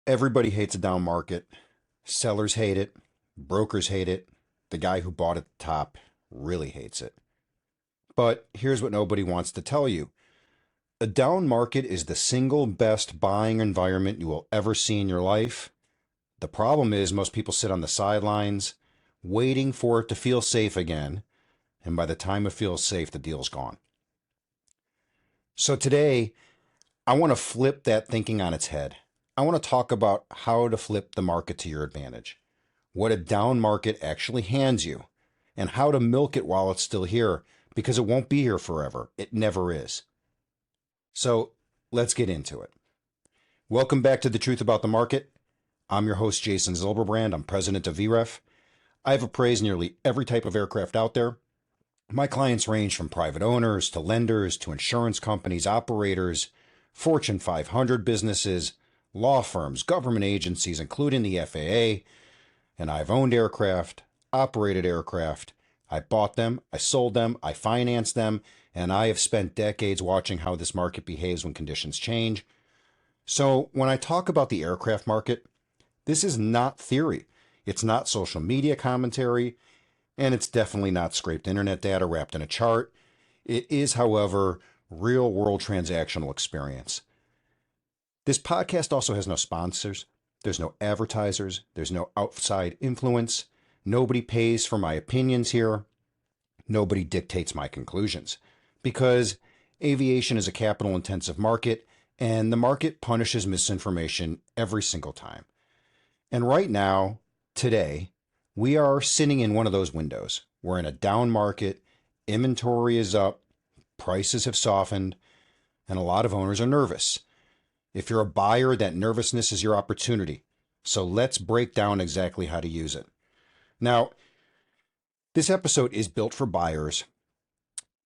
Everybody hates a down market. Sellers hate it. Brokers hate it. The guy who bought at the top really hates it. But here's what nobody wants to tell you. A down market is the single best buying environment you will ever see in your life. The problem is most people sit on the sidelines waiting for it to feel safe again. And by the time it feels safe, the deal's gone. So today, I want to flip that thinking on its head. I want to talk about how to flip the market to your advantage, what a down market actually hands you, and how to milk it while it's still here, because it won't be here forever. It never is. So let's get into it. Welcome back to The Truth About the Market. I'm your host, Jason Zilberbrand. I'm president of VREF. I've appraised nearly every type of aircraft out there. My clients range from private owners to lenders to insurance companies, operators, Fortune 500 businesses, law firms, government agencies, including the FAA. And I've owned aircraft, operated aircraft. I bought them, I sold them, I financed them, and I have spent decades watching how this market behaves when conditions change. So when I talk about the aircraft market, this is not theory. It's not social media commentary, and it's definitely not scraped internet data wrapped in a chart. It is, however, real-world transactional experience. This podcast also has no sponsors. There's no advertisers. There's no outside influence. Nobody pays for my opinions here. Nobody dictates my conclusions. Because aviation is a capital-intensive market, and the market punishes misinformation every single time. And right now, today, we are sitting in one of those windows. We're in a down market, inventory is up, prices have softened, and a lot of owners are nervous. If you're a buyer, that nervousness is your opportunity. So let's break down exactly how to use it. Now, this episode is built for buyers.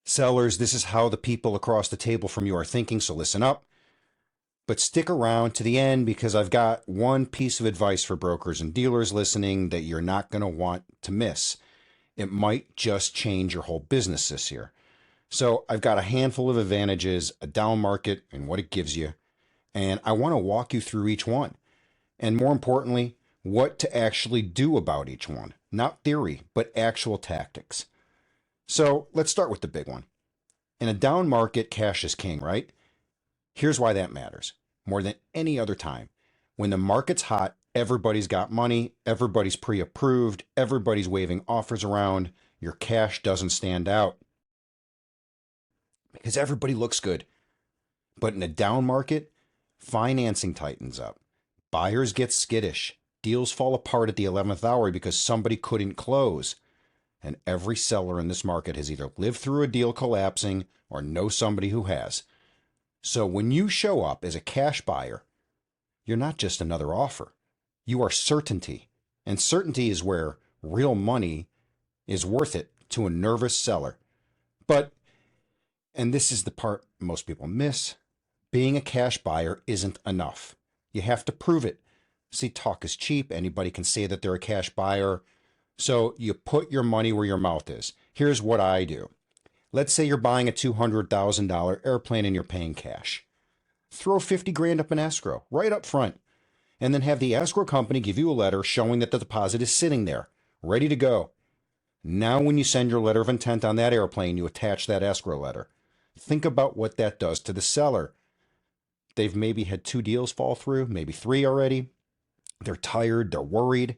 Sellers, this is how the people across the table from you are thinking, so listen up. But stick around to the end because I've got one piece of advice for brokers and dealers listening that you're not going to want to miss. It might just change your whole business this year. So I've got a handful of advantages, a down market and what it gives you. And I want to walk you through each one. And more importantly, what to actually do about each one. Not theory, but actual tactics. So let's start with the big one. In a down market, cash is king, right? Here's why that matters. More than any other time. When the market's hot, everybody's got money, everybody's pre-approved, everybody's waving offers around. Your cash doesn't stand out because everybody looks good. But in a down market, financing tightens up. Buyers get skittish. Deals fall apart at the 11th hour because somebody couldn't close. And every seller in this market has either lived through a deal collapsing or knows somebody who has. So when you show up as a cash buyer, you're not just another offer. You are certainty. And certainty is where real money is worth it to a nervous seller. But, and this is the part most people miss, being a cash buyer isn't enough. You have to prove it. See, talk is cheap. Anybody can say that they're a cash buyer. So you put your money where your mouth is. Here's what I do. Let's say you're buying a $200,000 airplane and you're paying cash. Throw 50 grand up in escrow right up front, and then have the escrow company give you a letter showing that the deposit is sitting there, ready to go. Now, when you send your letter of intent on that airplane, you attach that escrow letter. Think about what that does to the seller. They've maybe had 2 deals fall through, maybe 3 already. They're tired, they're worried.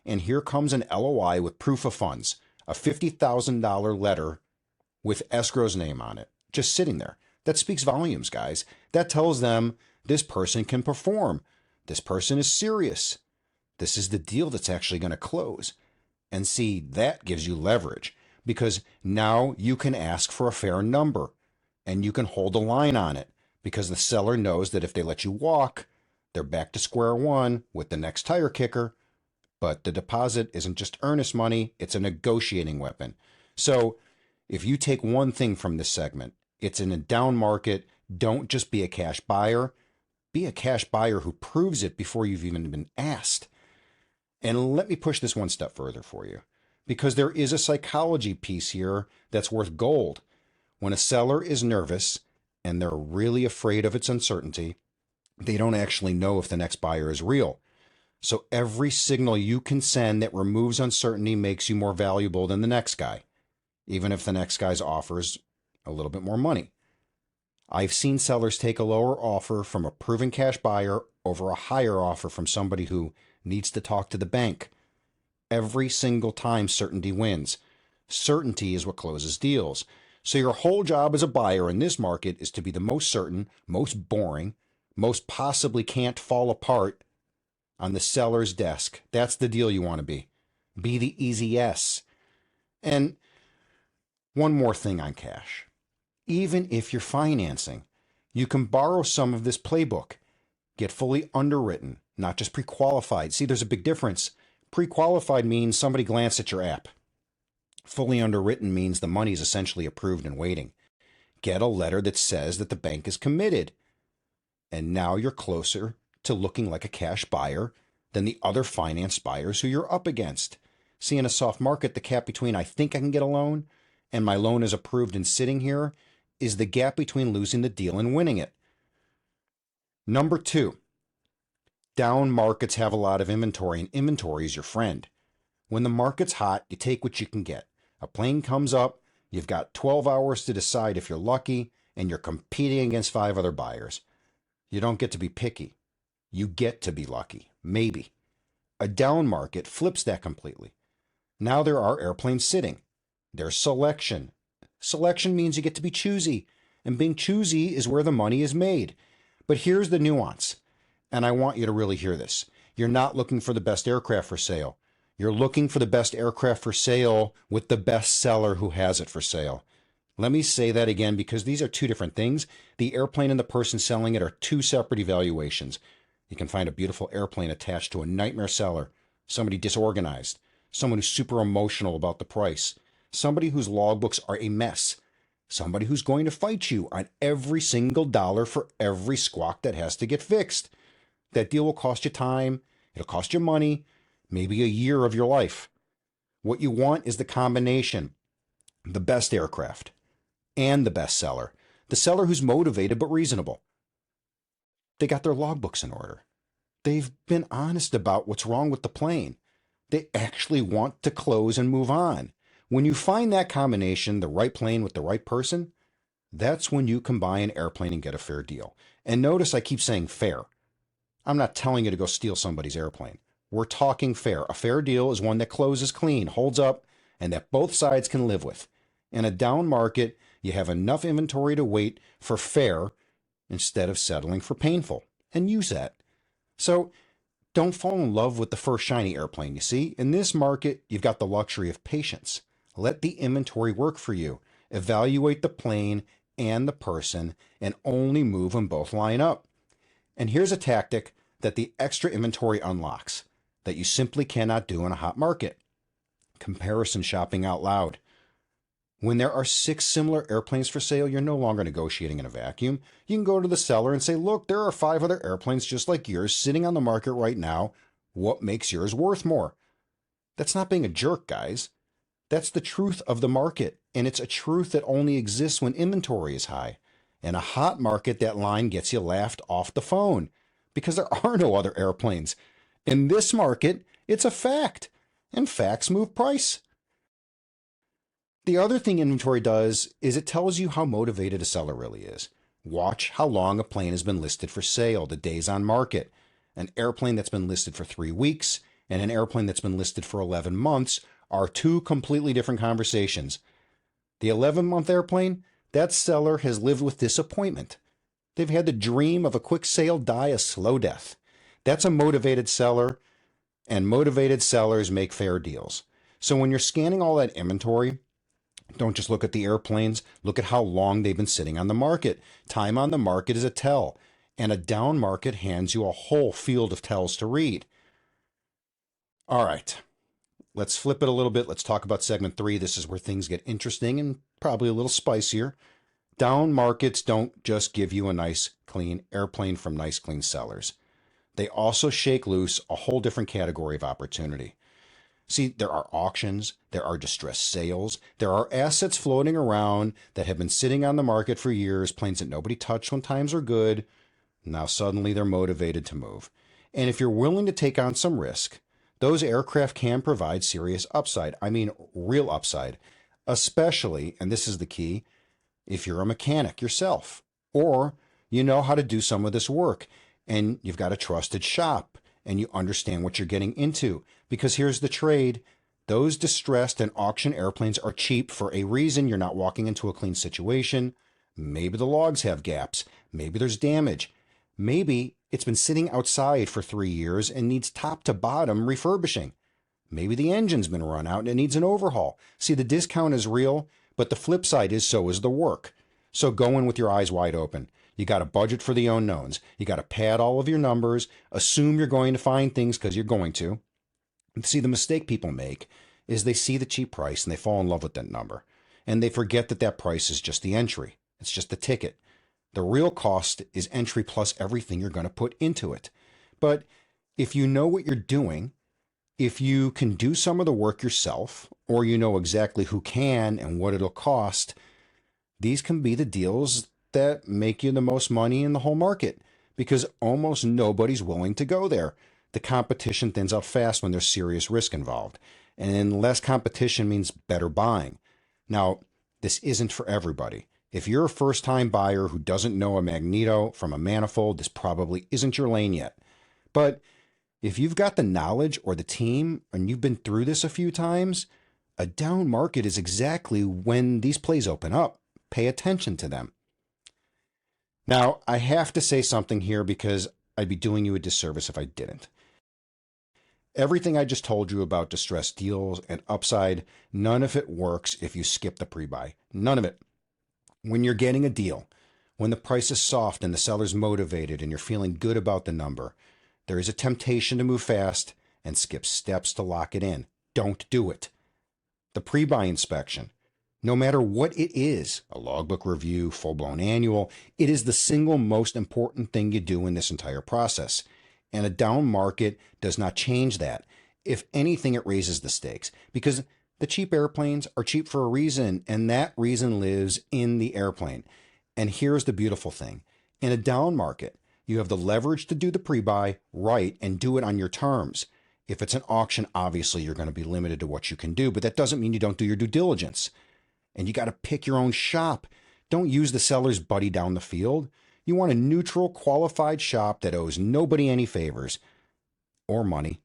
And here comes an LOI with proof of funds, a $50,000 letter with escrow's name on it, just sitting there. That speaks volumes, guys. That tells them this person can perform. This person is serious. This is the deal that's actually going to close. And see, that gives you leverage because now you can ask for a fair number and you can hold a line on it because the seller knows that if they let you walk, they're back to square one with the next tire kicker. But the deposit isn't just earnest money, it's a negotiating weapon. So if you take one thing from this segment, it's in a down market. Don't just be a cash buyer. Be a cash buyer who proves it before you've even been asked. And let me push this one step further for you, because there is a psychology piece here that's worth gold. When a seller is nervous and they're really afraid of its uncertainty, They don't actually know if the next buyer is real. So every signal you can send that removes uncertainty makes you more valuable than the next guy, even if the next guy's offers a little bit more money. I've seen sellers take a lower offer from a proven cash buyer over a higher offer from somebody who needs to talk to the bank. Every single time, certainty wins. Certainty is what closes deals. So your whole job as a buyer in this market is to be the most certain, most boring, most possibly can't fall apart on the seller's desk. That's the deal you want to be. Be the easy yes. And one more thing on cash. Even if you're financing, you can borrow some of this playbook. Get fully underwritten, not just pre-qualified. See, there's a big difference. Pre-qualified means somebody glanced at your app. Fully underwritten means the money is essentially approved and waiting. Get a letter that says that the bank is committed. And now you're closer to looking like a cash buyer than the other finance buyers who you're up against. See, in a soft market, the gap between I think I can get a loan and my loan is approved and sitting here is the gap between losing the deal and winning it. Number 2, down markets have a lot of inventory, and inventory is your friend. When the market's hot, you take what you can get. A plane comes up, you've got 12 hours to decide if you're lucky, and you're competing against 5 other buyers. You don't get to be picky. You get to be lucky, maybe. A down market flips that completely. Now there are airplanes sitting. There's selection. Selection means you get to be choosy, and being choosy is where the money is made. But here's the nuance, and I want you to really hear this. You're not looking for the best aircraft for sale. You're looking for the best aircraft for sale with the best seller who has it for sale. Let me say that again because these are two different things. The airplane and the person selling it are two separate evaluations. You can find a beautiful airplane attached to a nightmare seller, somebody disorganized, someone who's super emotional about the price, somebody whose logbooks are a mess, somebody who's going to fight you on every single dollar for every squawk that has to get fixed. That deal will cost you time, it'll cost you money, maybe a year of your life. What you want is the combination, the best aircraft and the best seller, the seller who's motivated but reasonable. They got their logbooks in order. They've been honest about what's wrong with the plane. They actually want to close and move on. When you find that combination, the right plane with the right person, that's when you can buy an airplane and get a fair deal. And notice I keep saying fair. I'm not telling you to go steal somebody's airplane. We're talking fair. A fair deal is one that closes clean, holds up, and that both sides can live with. In a down market, you have enough inventory to wait for fair instead of settling for painful, and use that. So don't fall in love with the first shiny airplane. You see, in this market, you've got the luxury of patience. Let the inventory work for you. Evaluate the plane and the person and only move when both line up. And here's a tactic that the extra inventory unlocks that you simply cannot do in a hot market. Comparison shopping out loud. When there are 6 similar airplanes for sale, you're no longer negotiating in a vacuum. You can go to the seller and say, look, there are 5 other airplanes just like yours sitting on the market right now. What makes yours worth more? That's not being a jerk, guys. That's the truth of the market, and it's a truth that only exists when inventory is high. In a hot market, that line gets you laughed off the phone because there are no other airplanes. In this market, it's a fact, and facts move price. The other thing inventory does is it tells you how motivated a seller really is. Watch how long a plane has been listed for sale, the days on market. An airplane that's been listed for 3 weeks and an airplane that's been listed for 11 months are two completely different conversations. The 11-month airplane, that seller has lived with disappointment. They've had the dream of a quick sale die a slow death. That's a motivated seller, and motivated sellers make fair deals. So when you're scanning all that inventory, don't just look at the airplanes, look at how long they've been sitting on the market. Time on the market is a tell, and a down market hands you a whole field of tells to read. All right, let's flip it a little bit. Let's talk about segment 3. This is where things get interesting and probably a little spicier. Down markets don't just give you a nice, clean airplane from nice, clean sellers. They also shake loose a whole different category of opportunity. See, there are auctions, there are distressed sales, there are assets floating around that have been sitting on the market for years, planes that nobody touched when times are good, Now suddenly they're motivated to move. And if you're willing to take on some risk, those aircraft can provide serious upside. I mean, real upside, especially, and this is the key, if you're a mechanic yourself, or you know how to do some of this work and you've got a trusted shop and you understand what you're getting into. Because here's the trade. Those distressed and auction airplanes are cheap for a reason. You're not walking into a clean situation. Maybe the logs have gaps. Maybe there's damage. Maybe it's been sitting outside for 3 years and needs top to bottom refurbishing. Maybe the engine's been run out and it needs an overhaul. See, the discount is real, but the flip side is so is the work. So go in with your eyes wide open. You got to budget for the unknowns. You got to pad all of your numbers. Assume you're going to find things because you're going to. See, the mistake people make is they see the cheap price and they fall in love with that number. And they forget that that price is just the entry. It's just the ticket. The real cost is entry plus everything you're going to put into it. But if you know what you're doing, if you can do some of the work yourself, or you know exactly who can and what it'll cost, these can be the deals that make you the most money in the whole market because almost nobody's willing to go there. The competition thins out fast when there's serious risk involved. And less competition means better buying. Now, this isn't for everybody. If you're a first-time buyer who doesn't know a magneto from a manifold, this probably isn't your lane yet. But if you've got the knowledge or the team and you've been through this a few times, a down market is exactly when these plays open up. Pay attention to them. Now, I have to say something here because I'd be doing you a disservice if I didn't. Everything I just told you about distressed deals and upside, none of it works if you skip the pre-buy. None of it. When you're getting a deal, when the price is soft and the seller's motivated and you're feeling good about the number, there is a temptation to move fast and skip steps to lock it in. Don't do it. The pre-buy inspection, no matter what it is, a logbook review, full-blown annual, it is the single most important thing you do in this entire process. And a down market does not change that. If anything, it raises the stakes because the cheap airplanes are cheap for a reason, and that reason lives in the airplane. And here's the beautiful thing. In a down market, you have the leverage to do the pre-buy right and do it on your terms. If it's an auction, obviously you're going to be limited to what you can do, but that doesn't mean you don't do your due diligence. And you got to pick your own shop. Don't use the seller's buddy down the field. You want a neutral, qualified shop that owes nobody any favors or money.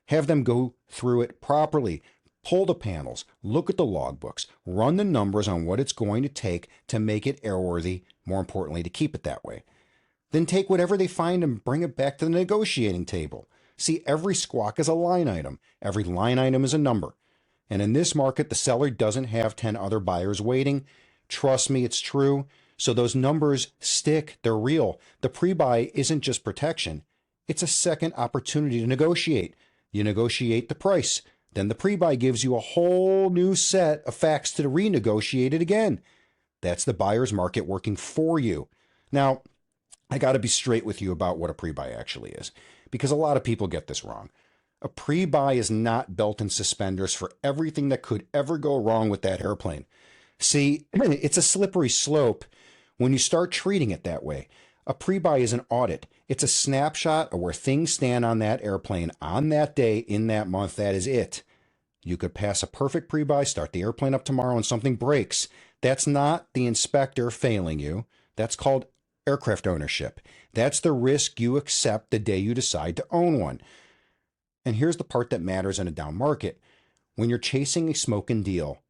Have them go through it properly. Pull the panels, look at the logbooks, run the numbers on what it's going to take to make it airworthy, more importantly, to keep it that way. Then take whatever they find and bring it back to the negotiating table. See, every squawk is a line item. Every line item is a number. And in this market, the seller doesn't have 10 other buyers waiting. Trust me, it's true. So those numbers stick. They're real. The pre-buy isn't just protection. It's a second opportunity to negotiate. You negotiate the price. Then the pre-buy gives you a whole new set of facts to renegotiate it again. That's the buyer's market working for you. Now, I got to be straight with you about what a pre-buy actually is, because a lot of people get this wrong. A pre-buy is not belt and suspenders for everything that could ever go wrong with that airplane. See, it's a slippery slope when you start treating it that way. A pre-buy is an audit. It's a snapshot of where things stand on that airplane on that day in that month. That is it. You could pass a perfect pre-buy, start the airplane up tomorrow, and something breaks. That's not the inspector failing you. That's called aircraft ownership. That's the risk you accept the day you decide to own one. And here's the part that matters in a down market. When you're chasing a smoking deal,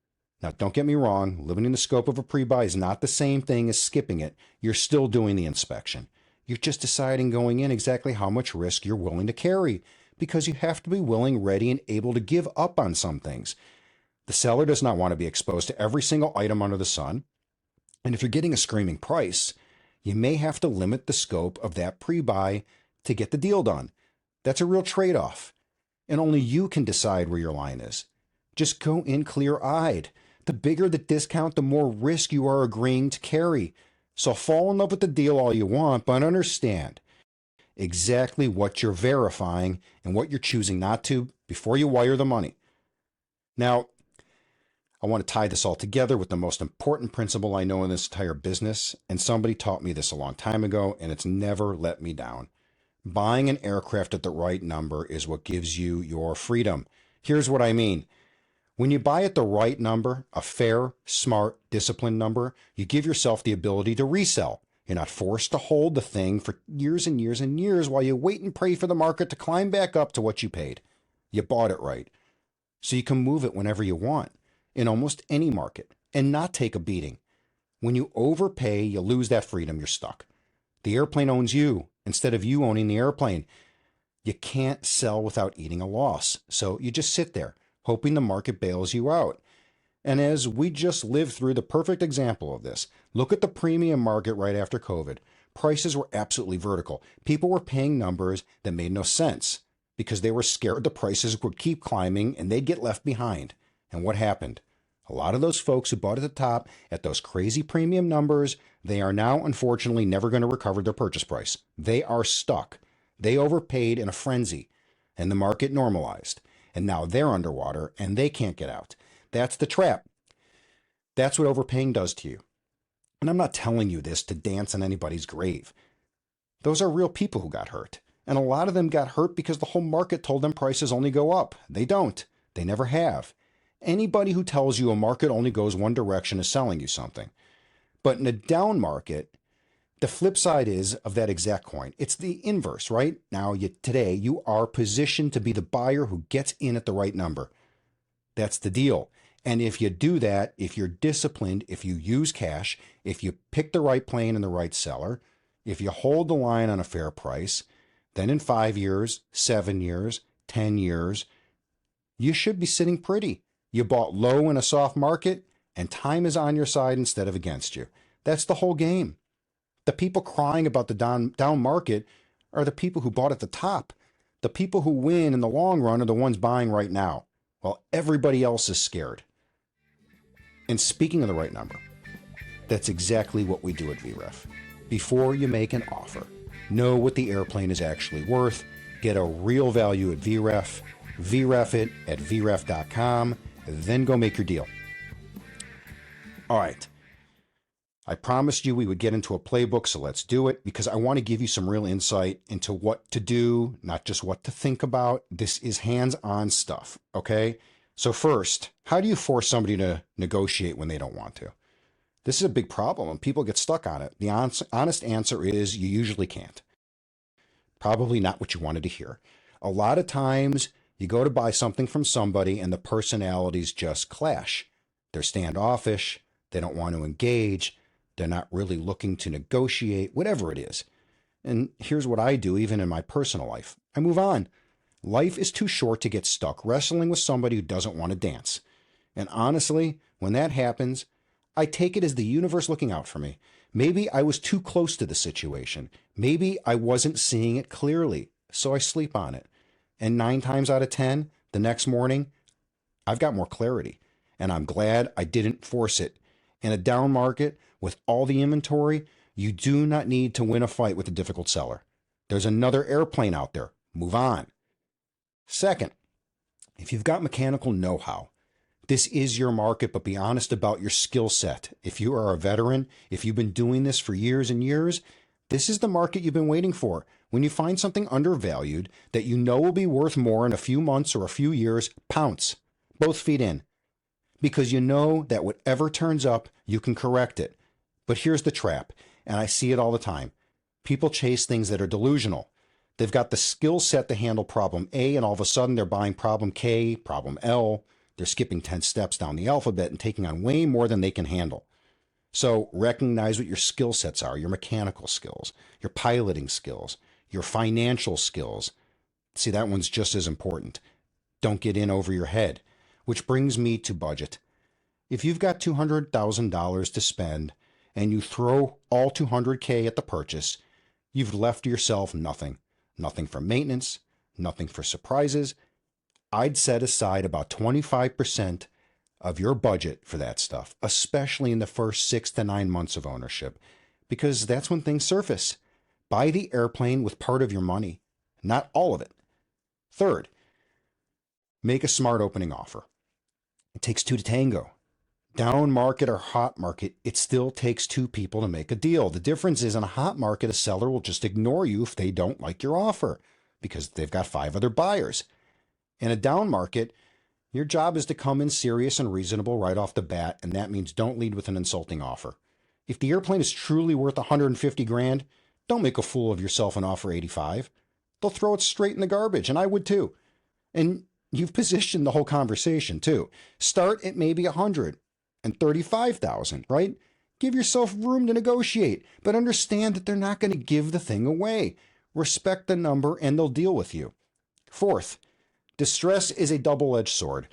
now don't get me wrong, living in the scope of a pre-buy is not the same thing as skipping it. You're still doing the inspection. You're just deciding going in exactly how much risk you're willing to carry, because you have to be willing, ready, and able to give up on some things. The seller does not want to be exposed to every single item under the sun. And if you're getting a screaming price, you may have to limit the scope of that pre-buy to get the deal done. That's a real trade-off. And only you can decide where your line is. Just go in clear-eyed. The bigger the discount, the more risk you are agreeing to carry. So fall in love with the deal all you want, but understand exactly what you're verifying and what you're choosing not to before you wire the money. Now, I want to tie this all together with the most important principle I know in this entire business, and somebody taught me this a long time ago, and it's never let me down. Buying an aircraft at the right number is what gives you your freedom. Here's what I mean. When you buy at the right number, a fair, smart, disciplined number, you give yourself the ability to resell. You're not forced to hold the thing for years and years and years while you wait and pray for the market to climb back up to what you paid. You bought it right. So you can move it whenever you want in almost any market and not take a beating. When you overpay, you lose that freedom. You're stuck. The airplane owns you instead of you owning the airplane. You can't sell without eating a loss. So you just sit there, hoping the market bails you out. And as we just lived through the perfect example of this, look at the premium market right after COVID. Prices were absolutely vertical. People were paying numbers that made no sense because they were scared the prices would keep climbing and they'd get left behind. And what happened? A lot of those folks who bought at the top at those crazy premium numbers, they are now unfortunately never going to recover their purchase price. They are stuck. They overpaid in a frenzy and the market normalized. And now they're underwater and they can't get out. That's the trap. That's what overpaying does to you. And I'm not telling you this to dance on anybody's grave. Those are real people who got hurt. And a lot of them got hurt because the whole market told them prices only go up. They don't. They never have. Anybody who tells you a market only goes one direction is selling you something. But in a down market, the flip side is of that exact coin. It's the inverse, right? Now, today, you are positioned to be the buyer who gets in at the right number. That's the deal. And if you do that, if you're disciplined, if you use cash, if you pick the right plane and the right seller, if you hold the line on a fair price, then in 5 years, 7 years, 10 years, you should be sitting pretty. You bought low in a soft market, and time is on your side instead of against you. That's the whole game. The people crying about the down market are the people who bought at the top. The people who win in the long run are the ones buying right now, while everybody else is scared. And speaking of the right number, that's exactly what we do at VREF. Before you make an offer, know what the airplane is actually worth, get a real value at VREF, VREF it at vref.com, then go make your deal. All right. I promised you we would get into a playbook, so let's do it because I want to give you some real insight into what to do, not just what to think about. This is hands-on stuff, okay? So first, how do you force somebody to negotiate when they don't want to? This is a big problem and people get stuck on it. The honest answer is you usually can't. Probably not what you wanted to hear. A lot of times you go to buy something from somebody and the personalities just clash. They're standoffish. They don't want to engage. They're not really looking to negotiate, whatever it is. And here's what I do even in my personal life. I move on. Life is too short to get stuck wrestling with somebody who doesn't want to dance. And honestly, when that happens, I take it as the universe looking out for me. Maybe I was too close to the situation. Maybe I wasn't seeing it clearly, so I sleep on it. And 9 times out of 10, the next morning, I've got more clarity. And I'm glad I didn't force it. In a down market, with all the inventory, you do not need to win a fight with a difficult seller. There's another airplane out there. Move on. Second, if you've got mechanical know-how, this is your market, but be honest about your skill set. If you are a veteran, if you've been doing this for years and years, this is the market you've been waiting for. When you find something undervalued that you know will be worth more in a few months or a few years, pounce. Both feet in. Because you know that whatever turns up, you can correct it. But here's the trap, and I see it all the time. People chase things that are delusional. They've got the skill set to handle problem A, and all of a sudden they're buying problem K, problem L. They're skipping 10 steps down the alphabet and taking on way more than they can handle. So recognize what your skill sets are, your mechanical skills, your piloting skills, your financial skills. See, that one's just as important. Don't get in over your head. Which brings me to budget. If you've got $200,000 to spend and you throw all $200K at the purchase, you've left yourself nothing. Nothing for maintenance, nothing for surprises. I'd set aside about 25% of your budget for that stuff, especially in the first 6 to 9 months of ownership, because that's when things surface. Buy the airplane with part of your money, not all of it. Third, make a smart opening offer. It takes 2 to tango. Down market or hot market, it still takes two people to make a deal. The difference is in a hot market, a seller will just ignore you if they don't like your offer because they've got five other buyers. In a down market, your job is to come in serious and reasonable right off the bat, and that means don't lead with an insulting offer. If the airplane is truly worth 150 grand, don't make a fool of yourself and offer 85. They'll throw it straight in the garbage, and I would too. And you've positioned the whole conversation too. Start at maybe 135,000, right? Give yourself room to negotiate, but understand that they're not going to give the thing away. Respect the number and they'll deal with you. Fourth, distress is a double-edged sword.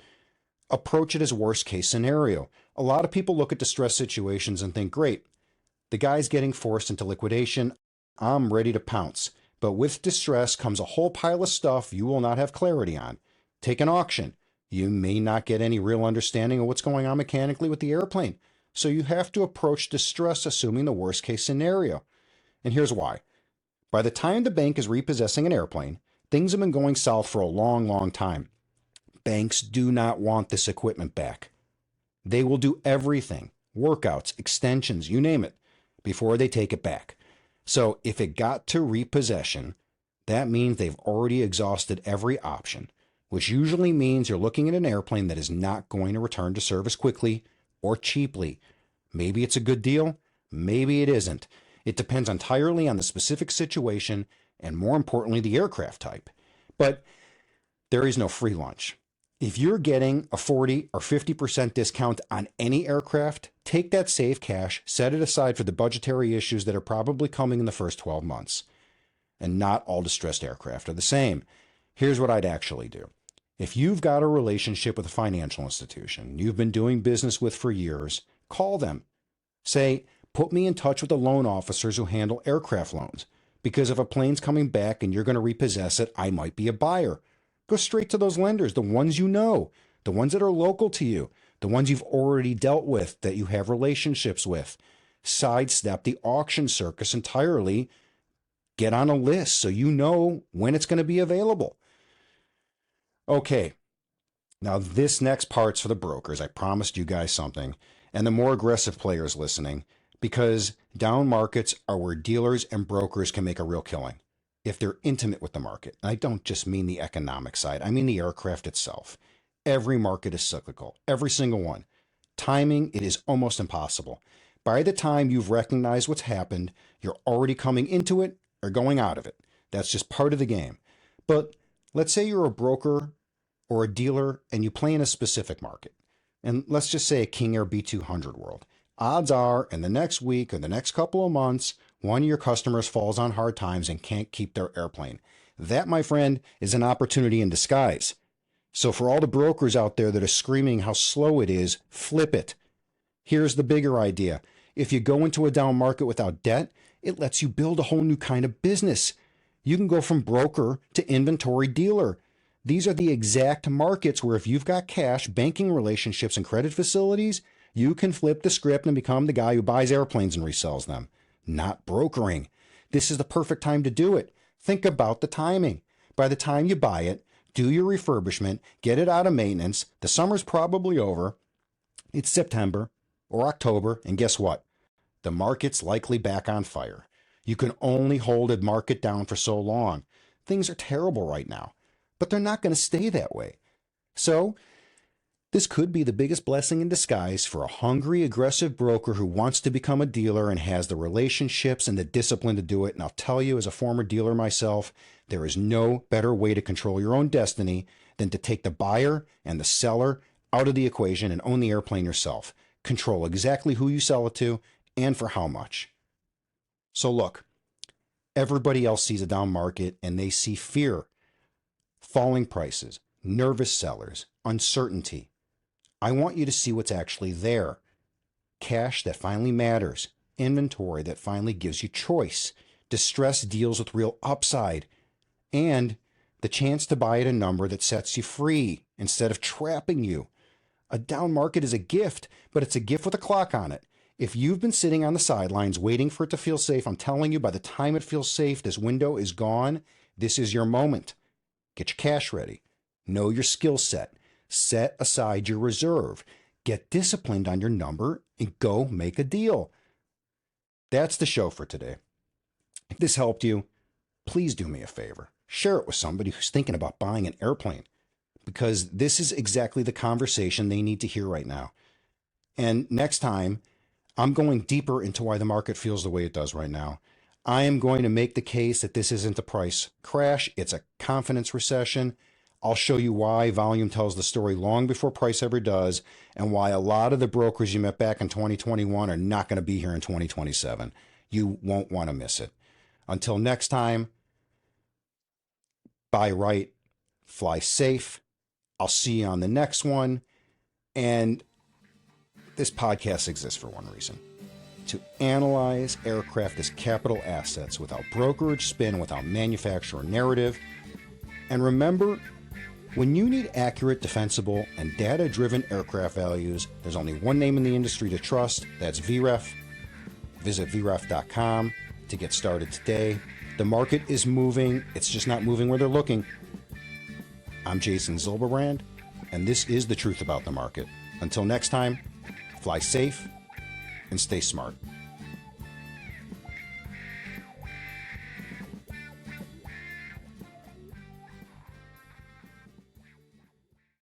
Approach it as worst case scenario. A lot of people look at distress situations and think, great, the guy's getting forced into liquidation. I'm ready to pounce. But with distress comes a whole pile of stuff you will not have clarity on. Take an auction. You may not get any real understanding of what's going on mechanically with the airplane. So you have to approach distress assuming the worst case scenario. And here's why. By the time the bank is repossessing an airplane, things have been going south for a long, long time. Banks do not want this equipment back. They will do everything, workouts, extensions, you name it, before they take it back. So if it got to repossession, that means they've already exhausted every option, which usually means you're looking at an airplane that is not going to return to service quickly or cheaply. Maybe it's a good deal, maybe it isn't. It depends entirely on the specific situation and, more importantly, the aircraft type. But there is no free lunch. If you're getting a 40 or 50% discount on any aircraft, take that saved cash, set it aside for the budgetary issues that are probably coming in the first 12 months. And not all distressed aircraft are the same. Here's what I'd actually do. If you've got a relationship with a financial institution you've been doing business with for years, call them. Say, put me in touch with the loan officers who handle aircraft loans, because if a plane's coming back and you're going to repossess it, I might be a buyer. Go straight to those lenders, the ones you know, the ones that are local to you, the ones you've already dealt with, that you have relationships with. Sidestep the auction circus entirely. Get on a list so you know when it's going to be available. Okay, now this next part's for the brokers. I promised you guys something. And the more aggressive players listening, because down markets are where dealers and brokers can make a real killing if they're intimate with the market. I don't just mean the economic side, I mean the aircraft itself. Every market is cyclical, every single one. Timing, it is almost impossible. By the time you've recognized what's happened, you're already coming into it or going out of it. That's just part of the game. But let's say you're a broker or a dealer and you play in a specific market. And let's just say a King Air B200 world. Odds are, in the next week or the next couple of months, one of your customers falls on hard times and can't keep their airplane. That, my friend, is an opportunity in disguise. So for all the brokers out there that are screaming how slow it is, flip it. Here's the bigger idea. If you go into a down market without debt, it lets you build a whole new kind of business. You can go from broker to inventory dealer. These are the exact markets where if you've got cash, banking relationships, and credit facilities, you can flip the script and become the guy who buys airplanes and resells them. Not brokering. This is the perfect time to do it. Think about the timing. By the time you buy it, do your refurbishment, get it out of maintenance, the summer's probably over, it's September or October, and guess what? The market's likely back on fire. You can only hold a market down for so long. Things are terrible right now, but they're not going to stay that way. So, this could be the biggest blessing in disguise for a hungry, aggressive broker who wants to become a dealer and has the relationships and the discipline to do it. And I'll tell you, as a former dealer myself, there is no better way to control your own destiny than to take the buyer and the seller out of the equation and own the airplane yourself. Control exactly who you sell it to and for how much. So look, everybody else sees a down market and they see fear, falling prices, nervous sellers, uncertainty. I want you to see what's actually there. Cash that finally matters, inventory that finally gives you choice, distressed deals with real upside, and the chance to buy at a number that sets you free instead of trapping you. A down market is a gift, but it's a gift with a clock on it. If you've been sitting on the sidelines waiting for it to feel safe, I'm telling you, by the time it feels safe, this window is gone. This is your moment. Get your cash ready. Know your skill set. Set aside your reserve. Get disciplined on your number and go make a deal. That's the show for today. If this helped you, please do me a favor. Share it with somebody who's thinking about buying an airplane, because this is exactly the conversation they need to hear right now. And next time, I'm going deeper into why the market feels the way it does right now. I am going to make the case that this isn't a price crash, it's a confidence recession. I'll show you why volume tells the story long before price ever does, and why a lot of the brokers you met back in 2021 are not going to be here in 2027. You won't want to miss it. Until next time, buy right, fly safe. I'll see you on the next one. And this podcast exists for one reason: to analyze aircraft as capital assets without brokerage spin, without manufacturer narrative. And remember, when you need accurate, defensible, and data-driven aircraft values, there's only one name in the industry to trust. That's VREF. Visit vref.com to get started today. The market is moving. It's just not moving where they're looking. I'm Jason Zilberbrand, and this is the truth about the market. Until next time, fly safe and stay smart.